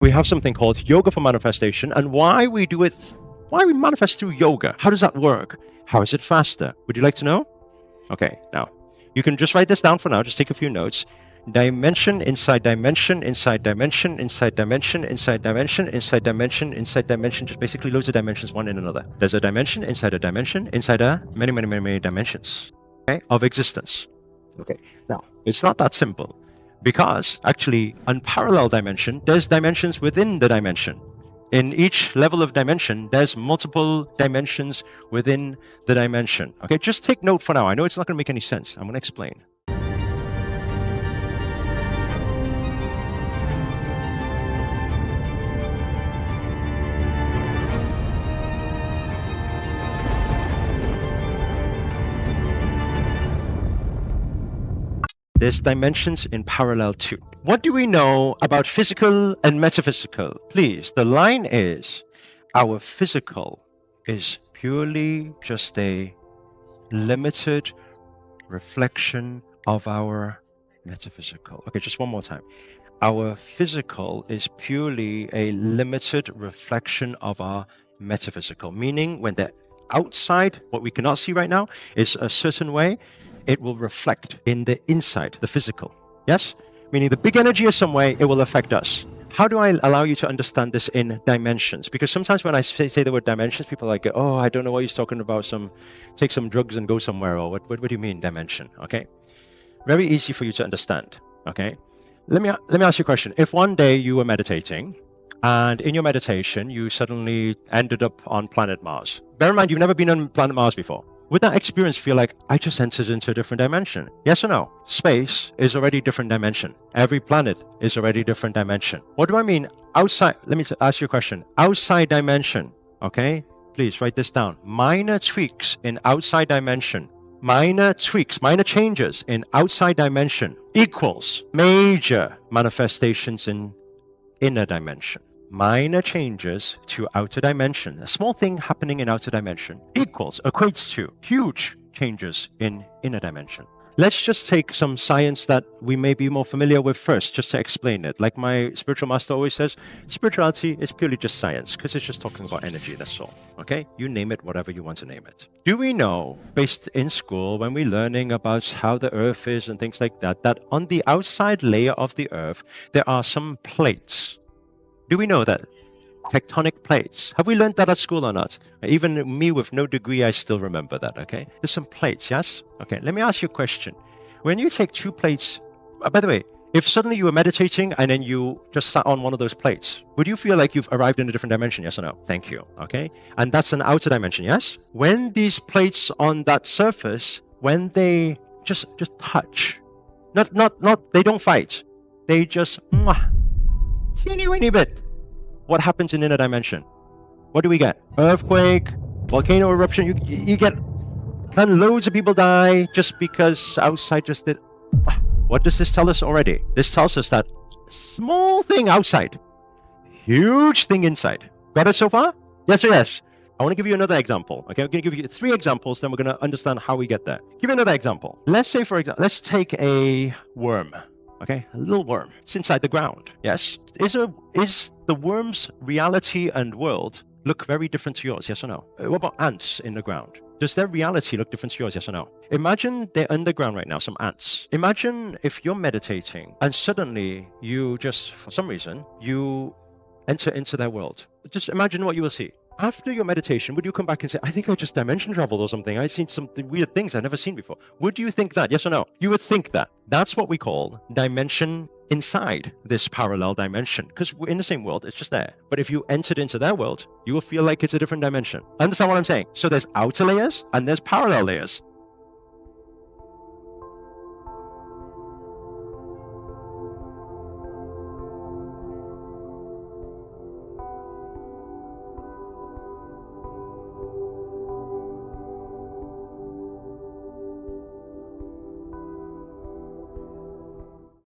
We have something called yoga for manifestation, and why we manifest through yoga. How does that work? How is it faster? Would you like to know? Okay, now you can just write this down for now. Just take a few notes. Dimension inside dimension inside dimension inside dimension inside dimension inside dimension inside dimension. Just basically loads of dimensions, one in another. There's a dimension inside a dimension inside a many dimensions, okay, of existence. Okay, now it's not that simple, because actually unparalleled dimension, there's dimensions within the dimension. In each level of dimension, there's multiple dimensions within the dimension. Okay, just take note for now. I know it's not going to make any sense. I'm going to explain. There's dimensions in parallel too. What do we know about physical and metaphysical? Please, the line is, our physical is purely just a limited reflection of our metaphysical. Okay, just one more time. Our physical is purely a limited reflection of our metaphysical, meaning when the outside, what we cannot see right now, is a certain way, it will reflect in the inside, the physical. Yes? Meaning the big energy is some way, it will affect us. How do I allow you to understand this in dimensions? Because sometimes when I say the word dimensions, people are like, oh, I don't know what he's talking about. Take some drugs and go somewhere, or what do you mean dimension? Okay? Very easy for you to understand. Okay? Let me ask you a question. If one day you were meditating, and in your meditation, you suddenly ended up on planet Mars. Bear in mind, you've never been on planet Mars before. Would that experience feel like, I just entered into a different dimension? Yes or no? Space is already a different dimension. Every planet is already a different dimension. What do I mean? Outside, let me ask you a question. Outside dimension, okay? Please write this down. Minor tweaks in outside dimension. Minor tweaks, minor changes in outside dimension equals major manifestations in inner dimension. Minor changes to outer dimension, a small thing happening in outer dimension, equates to huge changes in inner dimension. Let's just take some science that we may be more familiar with first, just to explain it. Like my spiritual master always says, spirituality is purely just science, because it's just talking about energy, that's all. Okay? You name it whatever you want to name it. Do we know, based in school, when we're learning about how the earth is and things like that, that on the outside layer of the earth, there are some plates? Do we know that? Tectonic plates. Have we learned that at school or not? Even me with no degree, I still remember that, okay? There's some plates, yes? Okay, let me ask you a question. When you take two plates, by the way, if suddenly you were meditating and then you just sat on one of those plates, would you feel like you've arrived in a different dimension, yes or no? Thank you, okay? And that's an outer dimension, yes? When these plates on that surface, when they just touch, they don't fight, they just, teeny bit. What happens in inner dimension? What do we get? Earthquake, volcano eruption. You get, can loads of people die just because outside just did. What does this tell us already? This tells us that small thing outside, huge thing inside. Got it so far? Yes or yes? I want to give you another example. Okay, I'm going to give you 3 examples, then we're going to understand how we get there. Give you another example. Let's say, for example, let's take a worm. Okay, a little worm. It's inside the ground. Yes. Is the worm's reality and world look very different to yours? Yes or no? What about ants in the ground? Does their reality look different to yours? Yes or no? Imagine they're underground right now, some ants. Imagine if you're meditating and suddenly you just, for some reason, you enter into their world. Just imagine what you will see. After your meditation, would you come back and say, I think I just dimension traveled or something. I've seen some weird things I've never seen before. Would you think that? Yes or no? You would think that. That's what we call dimension inside this parallel dimension. Because we're in the same world, it's just there. But if you entered into their world, you will feel like it's a different dimension. Understand what I'm saying? So there's outer layers and there's parallel layers.